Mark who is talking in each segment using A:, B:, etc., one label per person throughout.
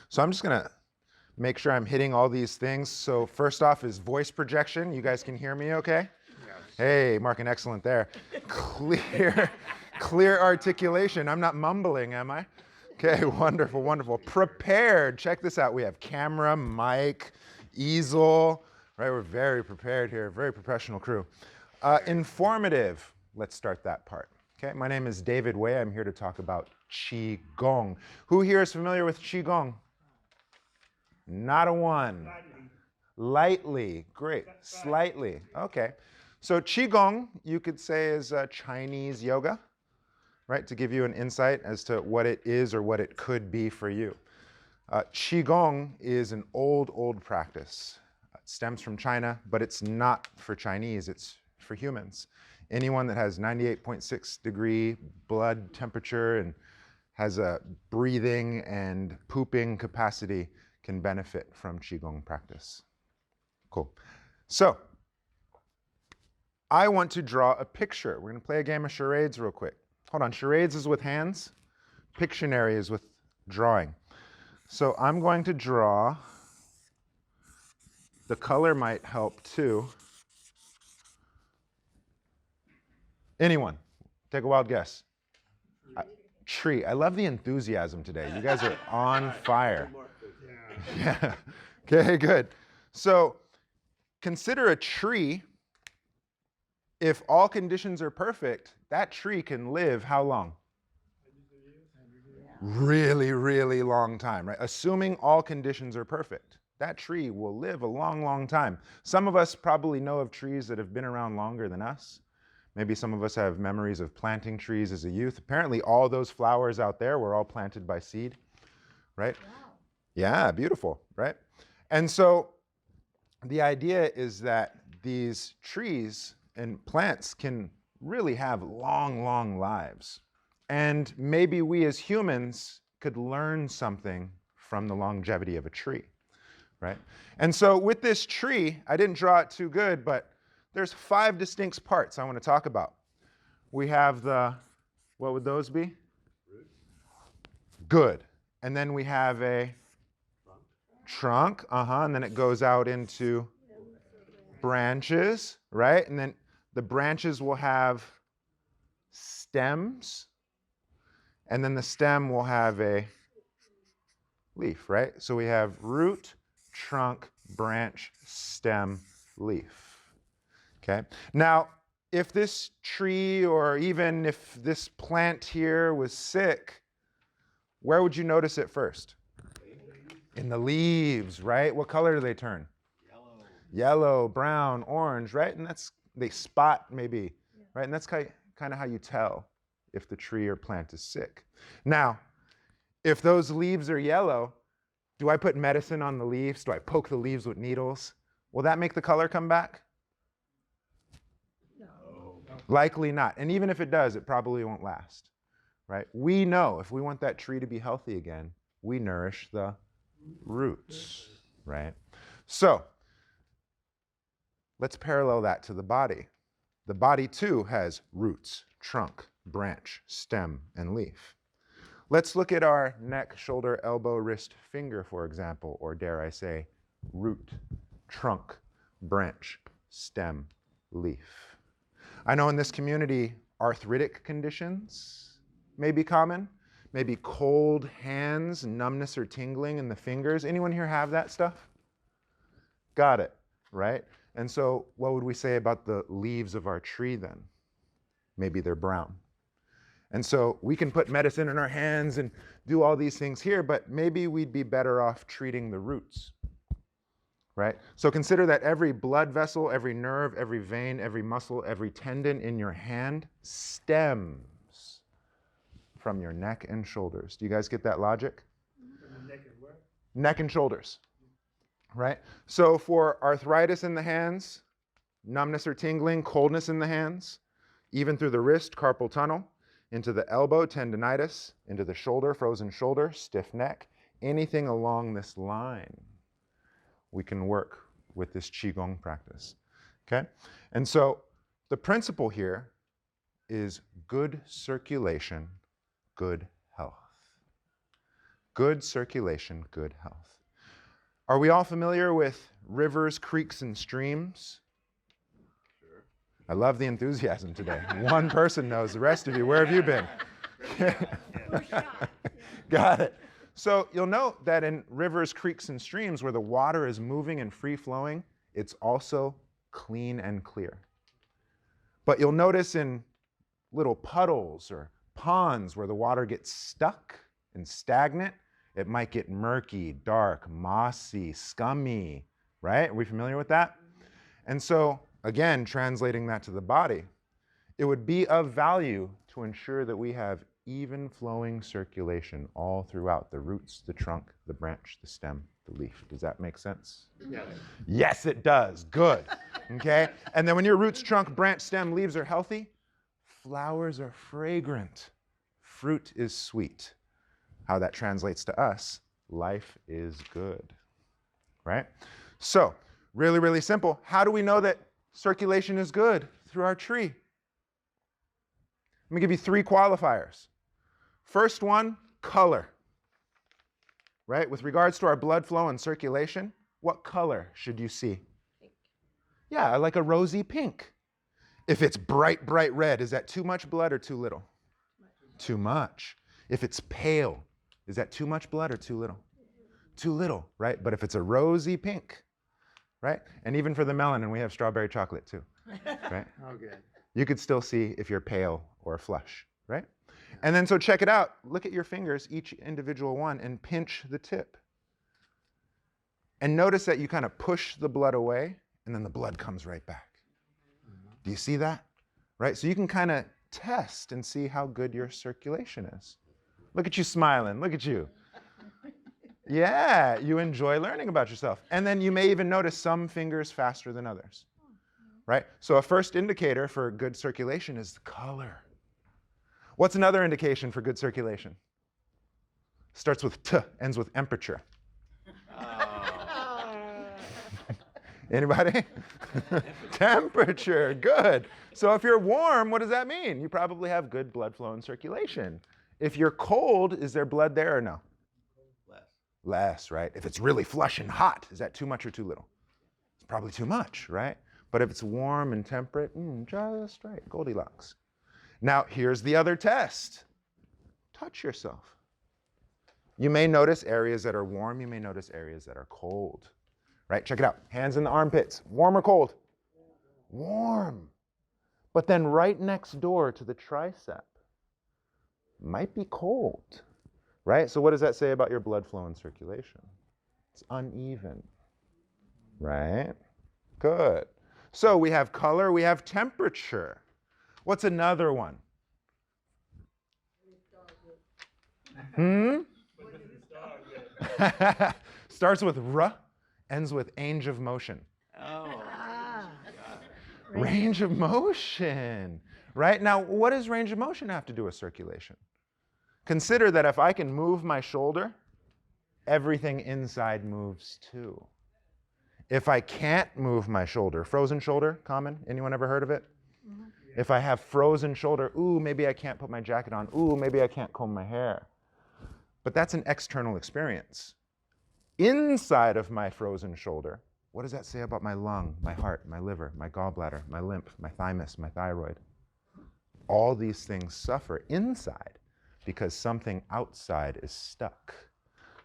A: So I'm just going to make sure I'm hitting all these things. So first off is voice projection. You guys can hear me okay?
B: Yes.
A: Hey, marking excellent there. Clear articulation. I'm not mumbling, am I? Okay, wonderful, wonderful. Prepared. Check this out. We have camera, mic, easel. Right, we're very prepared here. Very professional crew. Informative. Let's start that part. Okay, my name is David Wei. I'm here to talk about Chi Gong. Who here is familiar with Chi Gong? Not a one. Lightly. Great. Slightly. Okay. So Qi-Gong, you could say, is Chinese yoga, right? To give you an insight as to what it is or what it could be for you. Qi-Gong is an old practice. It stems from China, but it's not for Chinese. It's for humans. Anyone that has 98.6 degree blood temperature and has a breathing and pooping capacity can benefit from Qi-Gong practice. Cool. So I want to draw a picture. We're going to play a game of charades real quick. Hold on. Charades is with hands. Pictionary is with drawing. So I'm going to draw. The color might help too. Anyone? Take a wild guess. Tree. I love the enthusiasm today. You guys are on fire. Yeah. Okay, good. So consider a tree. If all conditions are perfect, that tree can live how long? Really, really long time, right? Assuming all conditions are perfect, that tree will live a long time. Some of us probably know of trees that have been around longer than us. Maybe some of us have memories of planting trees as a youth. Apparently all those flowers out there were all planted by seed, right? Wow. Yeah, beautiful, right? And so the idea is that these trees and plants can really have long lives. And maybe we as humans could learn something from the longevity of a tree, right? And so with this tree, I didn't draw it too good, but there's 5 distinct parts I want to talk about. We have the, what would those be? Good. And then we have a trunk, and then it goes out into branches, right? And then the branches will have stems, and then the stem will have a leaf, right? So we have root, trunk, branch, stem, leaf. Okay. Now, if this tree or even if this plant here was sick, where would you notice it first? In the leaves, right? What color do they turn? Yellow, brown, orange, right? And they spot maybe, right? And that's kind of how you tell if the tree or plant is sick. Now, if those leaves are yellow, do I put medicine on the leaves? Do I poke the leaves with needles? Will that make the color come back? No. Likely not. And even if it does, it probably won't last, right? We know if we want that tree to be healthy again, we nourish the roots, right? So let's parallel that to the body. The body too has roots, trunk, branch, stem, and leaf. Let's look at our neck, shoulder, elbow, wrist, finger, for example, or dare I say, root, trunk, branch, stem, leaf. I know in this community, arthritic conditions may be common. Maybe cold hands, numbness or tingling in the fingers. Anyone here have that stuff? Got it, right? And so what would we say about the leaves of our tree then? Maybe they're brown. And so we can put medicine in our hands and do all these things here, but maybe we'd be better off treating the roots, right? So consider that every blood vessel, every nerve, every vein, every muscle, every tendon in your hand stems from your neck and shoulders. Do you guys get that logic?
B: Neck and where?
A: Neck and shoulders, right? So for arthritis in the hands, numbness or tingling, coldness in the hands, even through the wrist, carpal tunnel, into the elbow, tendinitis, into the shoulder, frozen shoulder, stiff neck, anything along this line, we can work with this Qi-Gong practice, okay? And so the principle here is good circulation, good health. Good circulation, good health. Are we all familiar with rivers, creeks, and streams? Sure. I love the enthusiasm today. One person knows, the rest of you, where have you been? Got it. So you'll note that in rivers, creeks, and streams where the water is moving and free flowing, it's also clean and clear. But you'll notice in little puddles or ponds where the water gets stuck and stagnant, it might get murky, dark, mossy, scummy, right? Are we familiar with that? And so, again, translating that to the body, it would be of value to ensure that we have even flowing circulation all throughout the roots, the trunk, the branch, the stem, the leaf. Does that make sense?
B: Yes.
A: Yes, it does. Good. Okay? And then when your roots, trunk, branch, stem, leaves are healthy, flowers are fragrant. Fruit is sweet. How that translates to us, life is good. Right? So, really, really simple. How do we know that circulation is good? Through our tree. Let me give you 3 qualifiers. First one, color. Right? With regards to our blood flow and circulation, what color should you see?
C: Pink.
A: Yeah, like a rosy pink. If it's bright, bright red, is that too much blood or too little? Too much. If it's pale, is that too much blood or too little? Too little, right? But if it's a rosy pink, right? And even for the melanin, we have strawberry chocolate too, right?
B: Oh, good.
A: You could still see if you're pale or flush, right? And then so check it out. Look at your fingers, each individual one, and pinch the tip. And notice that you kind of push the blood away, and then the blood comes right back. Do you see that? Right? So you can kind of test and see how good your circulation is. Look at you smiling. Look at you. Yeah, you enjoy learning about yourself. And then you may even notice some fingers faster than others. Right? So a first indicator for good circulation is the color. What's another indication for good circulation? Starts with T, ends with temperature. Anybody? Temperature, good. So if you're warm, what does that mean? You probably have good blood flow and circulation. If you're cold, is there blood there or no?
B: Less.
A: Less, right? If it's really flush and hot, is that too much or too little? It's probably too much, right? But if it's warm and temperate, just right, Goldilocks. Now, here's the other test. Touch yourself. You may notice areas that are warm. You may notice areas that are cold. Right? Check it out. Hands in the armpits. Warm or cold? Warm. But then right next door to the tricep might be cold. Right? So what does that say about your blood flow and circulation? It's uneven. Right? Good. So we have color, we have temperature. What's another one? Starts with R, ends with range of motion.
B: Oh.
A: Range of motion. Right? Now, what does range of motion have to do with circulation? Consider that if I can move my shoulder, everything inside moves too. If I can't move my shoulder, frozen shoulder, common? Anyone ever heard of it? Mm-hmm. If I have frozen shoulder, ooh, maybe I can't put my jacket on. Ooh, maybe I can't comb my hair. But that's an external experience. Inside of my frozen shoulder, what does that say about my lung, my heart, my liver, my gallbladder, my lymph, my thymus, my thyroid? All these things suffer inside because something outside is stuck.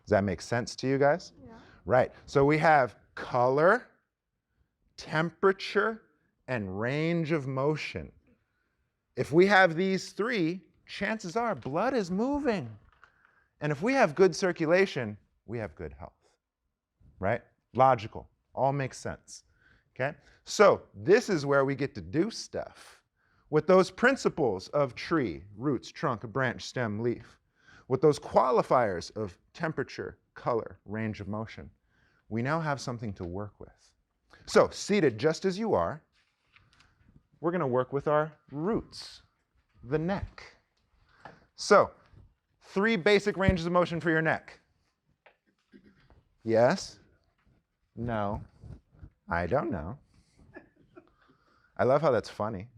A: Does that make sense to you guys? Yeah. Right. So we have color, temperature, and range of motion. If we have these 3, chances are blood is moving. And if we have good circulation, we have good health. Right? Logical. All makes sense. Okay? So this is where we get to do stuff. With those principles of tree, roots, trunk, branch, stem, leaf, with those qualifiers of temperature, color, range of motion, we now have something to work with. So, seated just as you are, we're going to work with our roots, the neck. So, 3 basic ranges of motion for your neck. Yes? No? I don't know. I love how that's funny.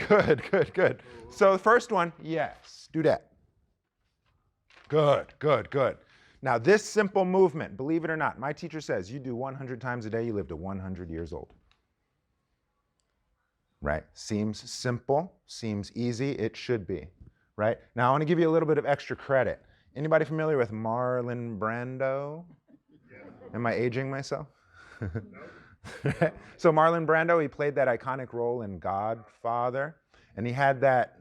A: Good, good, good. So the first one, yes, do that. Good, good, good. Now this simple movement, believe it or not, my teacher says you do 100 times a day, you live to 100 years old. Right? Seems simple, seems easy, it should be. Right? Now I want to give you a little bit of extra credit. Anybody familiar with Marlon Brando? Yeah. Am I aging myself? So Marlon Brando, he played that iconic role in Godfather, and he had that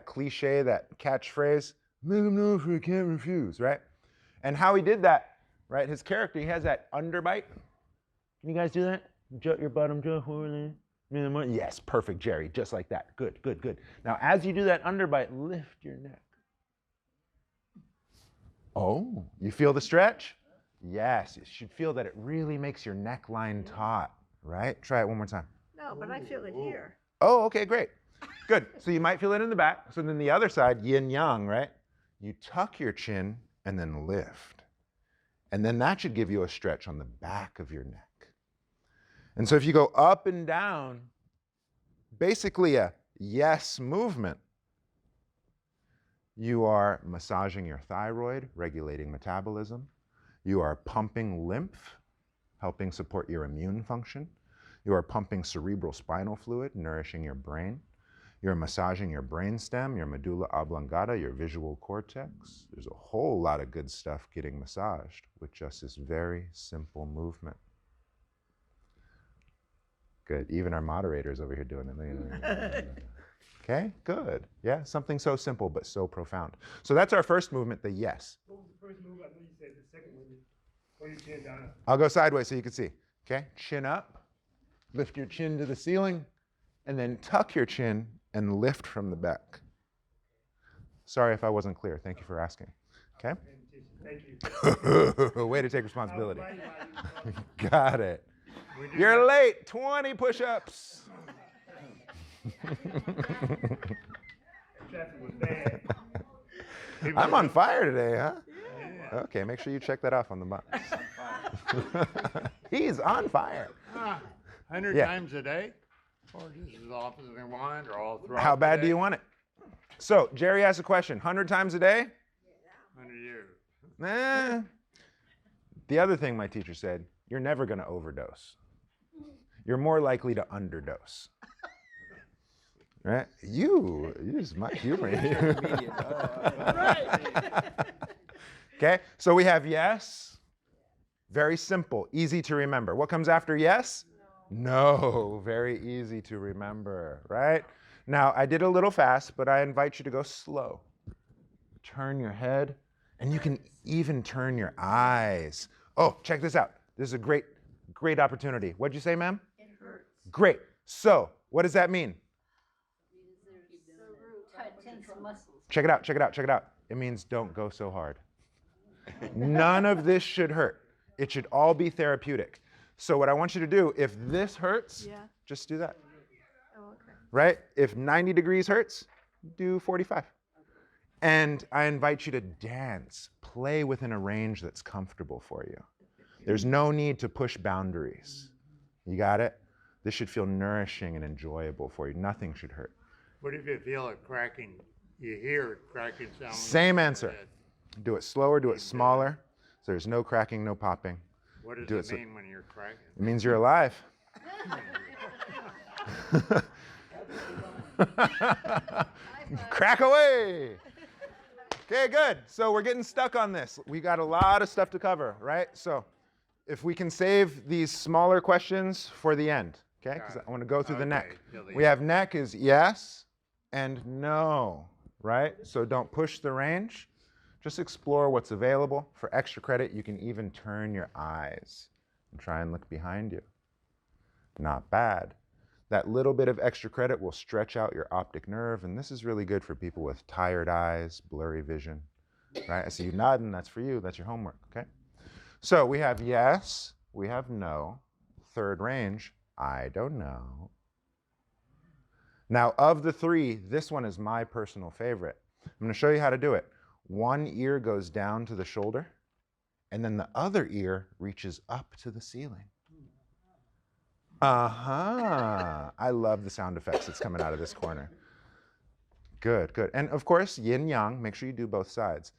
A: cliche, that catchphrase, "Make him know if you can't refuse," right? And how he did that, right? His character, he has that underbite. Can you guys do that? Jut your bottom jaw forward. Yes, perfect, Jerry. Just like that. Good, good, good. Now, as you do that underbite, lift your neck. Oh, you feel the stretch? Yes, you should feel that it really makes your neckline taut, right? Try it one more time.
B: No, but I feel it here.
A: Oh, okay, great. Good. So you might feel it in the back. So then the other side, yin yang, right? You tuck your chin and then lift. And then that should give you a stretch on the back of your neck. And so if you go up and down, basically a yes movement, you are massaging your thyroid, regulating metabolism. You are pumping lymph, helping support your immune function. You are pumping cerebral spinal fluid, nourishing your brain. You're massaging your brainstem, your medulla oblongata, your visual cortex. There's a whole lot of good stuff getting massaged with just this very simple movement. Good. Even our moderators over here doing it. Okay, good. Yeah, something so simple but so profound. So that's our first movement, the yes.
C: What was the first move? I know you said the second one. Or your chin down.
A: I'll go sideways so you can see. Okay, chin up, lift your chin to the ceiling, and then tuck your chin and lift from the back. Sorry if I wasn't clear. Thank you for asking. Okay?
C: Thank you.
A: Way to take responsibility. Got it. You're late. 20 push-ups.
C: Traffic was bad.
A: I'm on fire today, huh?
C: Yeah.
A: Okay, make sure you check that off on the box. He's on fire.
D: 100
A: Yeah.
D: times a day? Or just as often as they want, or all throughout
A: How bad
D: the
A: do
D: day?
A: you want it? So, Jerry asked a question. 100 times a day?
D: 100 years.
A: Nah. The other thing my teacher said, you're never going to overdose. You're more likely to underdose. Right? You use my humor here. Okay, so we have yes. Very simple, easy to remember. What comes after yes? No, very easy to remember, right? Now, I did a little fast, but I invite you to go slow. Turn your head, and you can even turn your eyes. Oh, check this out. This is a great opportunity. What'd you say, ma'am?
B: It hurts.
A: Great. So, what does that mean?
B: Tense muscles.
A: Check it out, check it out, check it out. It means don't go so hard. None of this should hurt. It should all be therapeutic. So what I want you to do, if this hurts, just do that.
B: Oh, okay.
A: Right? If 90 degrees hurts, do 45. And I invite you to dance, play within a range that's comfortable for you. There's no need to push boundaries. You got it? This should feel nourishing and enjoyable for you. Nothing should hurt.
D: What if you feel it cracking? You hear it cracking sound.
A: Same answer. Do it slower, do it smaller. So there's no cracking, no popping.
D: What does
A: Do
D: it
A: it
D: mean when you're cracking?
A: It means you're alive. Crack away. Okay, good. So we're getting stuck on this. We got a lot of stuff to cover, right? So if we can save these smaller questions for the end, okay? Because I want to go through the neck. We have neck is yes and no, right? So don't push the range. Just explore what's available. For extra credit, you can even turn your eyes and try and look behind you. Not bad. That little bit of extra credit will stretch out your optic nerve, and this is really good for people with tired eyes, blurry vision, right? I see you nodding, that's for you, that's your homework, okay? So we have yes, we have no. Third range, I don't know. Now, of the three, this one is my personal favorite. I'm going to show you how to do it. One ear goes down to the shoulder, and then the other ear reaches up to the ceiling. Uh-huh. I love the sound effects that's coming out of this corner. Good, good. And of course, yin yang, make sure you do both sides.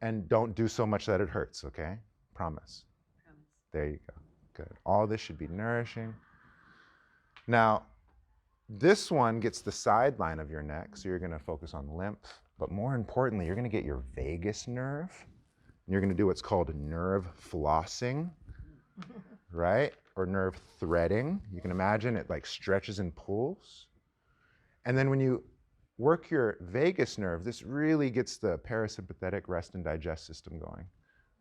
A: And don't do so much that it hurts, okay? Promise. There you go. Good. All this should be nourishing. Now, this one gets the sideline of your neck, so you're going to focus on lymph. But more importantly, you're going to get your vagus nerve. And you're going to do what's called nerve flossing, right? Or nerve threading. You can imagine it like stretches and pulls. And then when you work your vagus nerve, this really gets the parasympathetic rest and digest system going,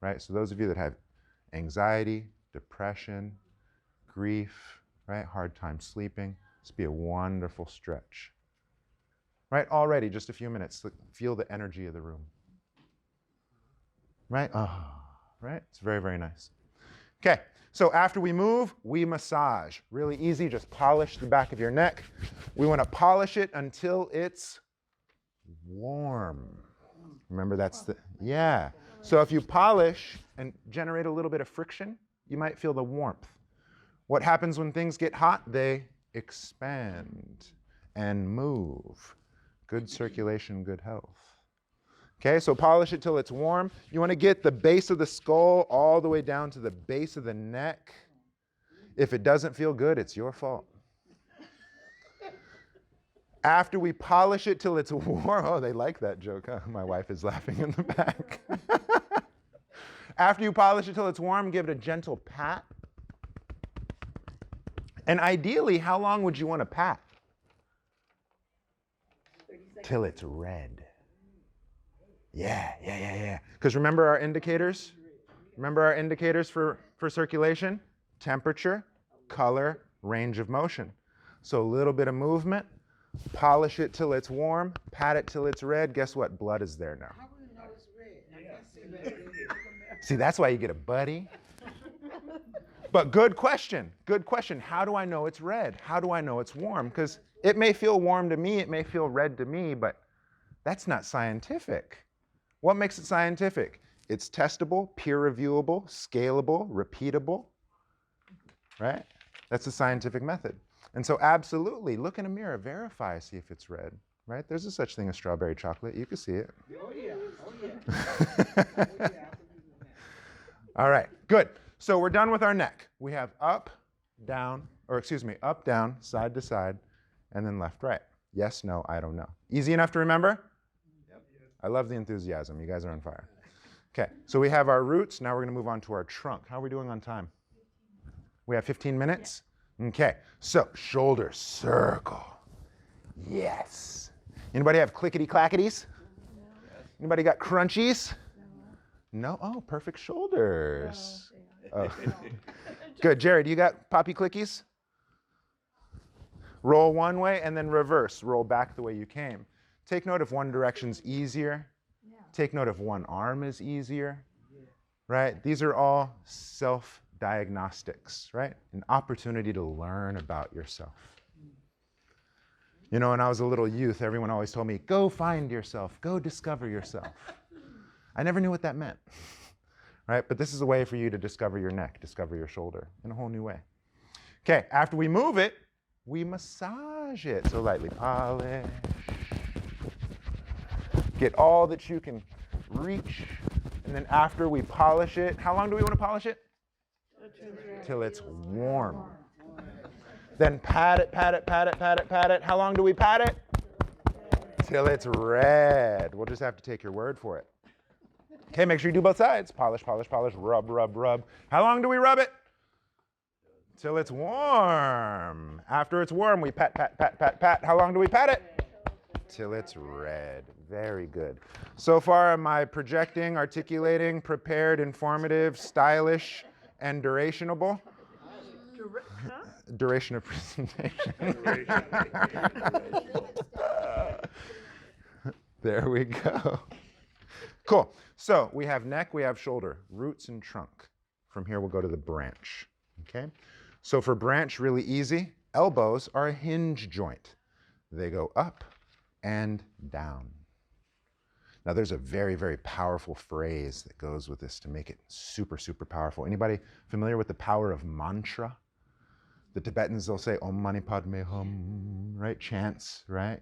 A: right? So those of you that have anxiety, depression, grief, right? Hard time sleeping, this would be a wonderful stretch. Right, already just a few minutes, feel the energy of the room. Right, right, it's very, very nice. Okay, so after we move, we massage. Really easy, just polish the back of your neck. We want to polish it until it's warm. Remember that's the, yeah. So if you polish and generate a little bit of friction, you might feel the warmth. What happens when things get hot? They expand and move. Good circulation, good health. Okay, so polish it till it's warm. You want to get the base of the skull all the way down to the base of the neck. If it doesn't feel good, it's your fault. After we polish it till it's warm, oh, they like that joke, huh? My wife is laughing in the back. After you polish it till it's warm, give it a gentle pat. And ideally, how long would you want to pat? Till it's red. Yeah. Because remember our indicators? Remember our indicators for circulation? Temperature, color, range of motion. So a little bit of movement, polish it till it's warm, pat it till it's red. Guess what? Blood is there now.
E: How do you know it's red?
A: See, that's why you get a buddy. But good question. Good question. How do I know it's red? How do I know it's warm? Because it may feel warm to me, it may feel red to me, but that's not scientific. What makes it scientific? It's testable, peer reviewable, scalable, repeatable, right? That's the scientific method. And so absolutely, look in a mirror, verify, see if it's red, right? There's a such thing as strawberry chocolate. You can see it.
E: Oh yeah, oh yeah.
A: All right, good. So we're done with our neck. We have up, down, up, down, side to side, and then left, right. Yes, no, I don't know. Easy enough to remember? Yep. I love the enthusiasm. You guys are on fire. Okay, so we have our roots. Now we're going to move on to our trunk. How are we doing on time? We have 15 minutes? Okay, so shoulder circle. Yes. Anybody have clickety-clackities? Anybody got crunchies? No? Oh, perfect shoulders. Oh. Good. Jared, you got poppy clickies? Roll one way and then reverse. Roll back the way you came. Take note if one direction's easier. Take note if one arm is easier. Right? These are all self-diagnostics, right? An opportunity to learn about yourself. You know, when I was a little youth, everyone always told me, go find yourself, go discover yourself. I never knew what that meant, right? But this is a way for you to discover your neck, discover your shoulder in a whole new way. Okay, after we move it, we massage it. So lightly polish. Get all that you can reach. And then after we polish it, how long do we want to polish it? Till it's warm. Then pat it, pat it, pat it, pat it, pat it. How long do we pat it? Till it's red. We'll just have to take your word for it. Okay, make sure you do both sides. Polish, polish, polish, rub, rub, rub. How long do we rub it? Till it's warm. After it's warm, we pat, pat, pat, pat, pat. How long do we pat it? Till it's red. Very good. So far, am I projecting, articulating, prepared, informative, stylish, and durationable? Duration of presentation. There we go. Cool. So we have neck, we have shoulder, roots and trunk. From here, we'll go to the branch. Okay? So for branch, really easy. Elbows are a hinge joint. They go up and down. Now there's a very, very powerful phrase that goes with this to make it super, super powerful. Anybody familiar with the power of mantra? The Tibetans, they'll say Om Mani Padme Hum, right? Chants, right?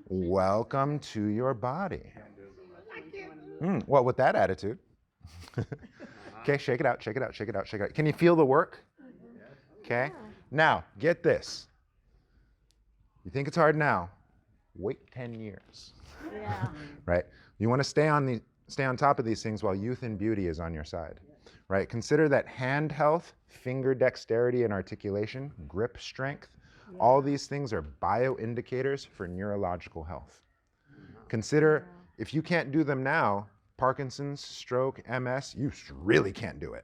A: Welcome to your body. Well, with that attitude. Okay, shake it out, shake it out, shake it out, shake it out. Can you feel the work? Okay. Now, get this. You think it's hard now? Wait 10 years.
B: Yeah.
A: Right? You want to stay on top of these things while youth and beauty is on your side. Right? Consider that hand health, finger dexterity and articulation, grip strength, all these things are bioindicators for neurological health. Consider if you can't do them now, Parkinson's, stroke, MS, you really can't do it.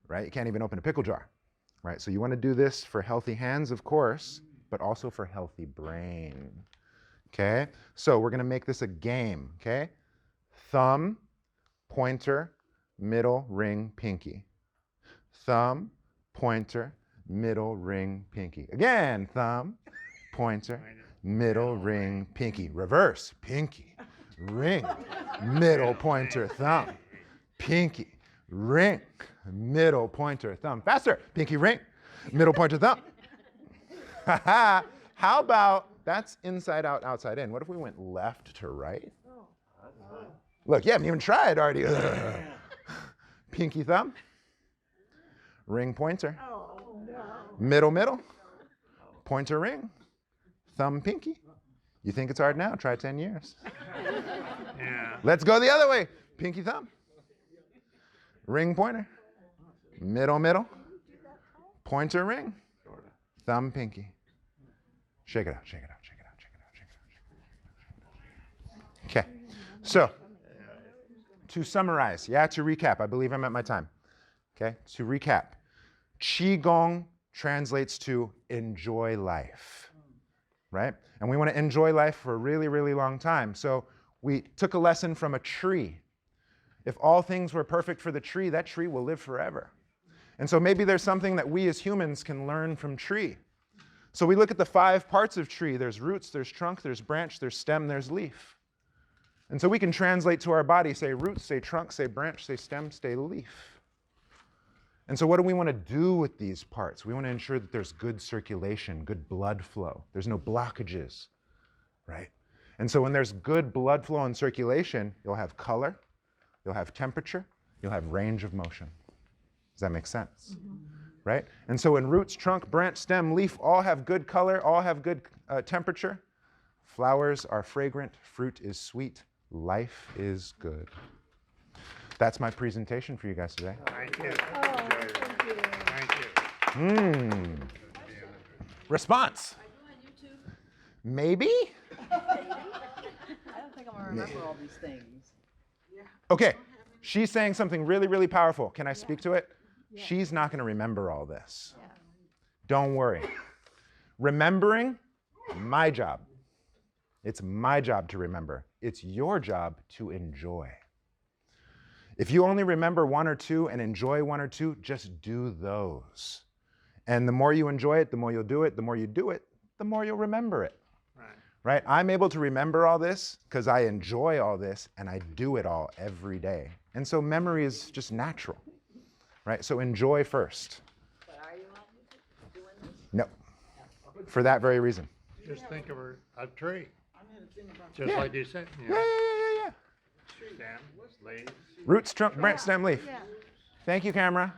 A: Right? You can't even open a pickle jar. Right? So you want to do this for healthy hands, of course, but also for healthy brain. Okay? So we're going to make this a game. Okay? Thumb, pointer, middle, ring, pinky. Thumb, pointer, middle, ring, pinky. Again, thumb, pointer, middle, ring, pinky. Reverse, pinky, ring, middle, pointer, thumb, pinky, ring, middle, pointer, thumb. Faster, pinky, ring, middle, pointer, thumb. How about, that's inside out, outside in. What if we went left to right? Look, you haven't even tried already. Pinky, thumb, ring, pointer. Middle, middle, pointer, ring, thumb, pinky. You think it's hard now? Try 10 years.
D: Yeah.
A: Let's go the other way. Pinky, thumb, ring, pointer, middle, middle, pointer, ring, thumb, pinky. Shake it out, shake it out, shake it out, shake it out, shake it out, shake it out. Okay, so to summarize, to recap, I believe I'm at my time. Okay, to recap, Qi-Gong translates to enjoy life, right? And we want to enjoy life for a really, really long time. So we took a lesson from a tree. If all things were perfect for the tree, that tree will live forever. And so maybe there's something that we as humans can learn from tree. So we look at the 5 parts of tree. There's roots, there's trunk, there's branch, there's stem, there's leaf. And so we can translate to our body, say roots, say trunk, say branch, say stem, say leaf. And so what do we want to do with these parts? We want to ensure that there's good circulation, good blood flow. There's no blockages, right? And so when there's good blood flow and circulation, you'll have color, you'll have temperature, you'll have range of motion. Does that make sense? Right? And so when roots, trunk, branch, stem, leaf all have good color, all have good temperature, flowers are fragrant, fruit is sweet, life is good. That's my presentation for you guys today.
D: Thank you.
B: Thank you.
D: Thank you.
A: Response? Maybe?
E: I don't think I'm gonna remember all these things.
A: Okay, she's saying something really, really powerful. Can I speak to it? She's not going to remember all this. Don't worry. Remembering, my job. It's my job to remember. It's your job to enjoy. If you only remember 1 or 2 and enjoy 1 or 2, just do those. And the more you enjoy it, the more you'll do it. The more you do it, the more you'll remember it. Right? I'm able to remember all this because I enjoy all this and I do it all every day. And so memory is just natural. Right? So enjoy first.
E: But are you on doing this?
A: No. For that very reason.
D: Just think of a tree,
E: I'm gonna think about
D: just like you said. You
A: Yeah,
D: know,
A: yeah, yeah, yeah.
D: stem, leaves.
A: Roots, trunk, branch, stem, leaf. Thank you, camera.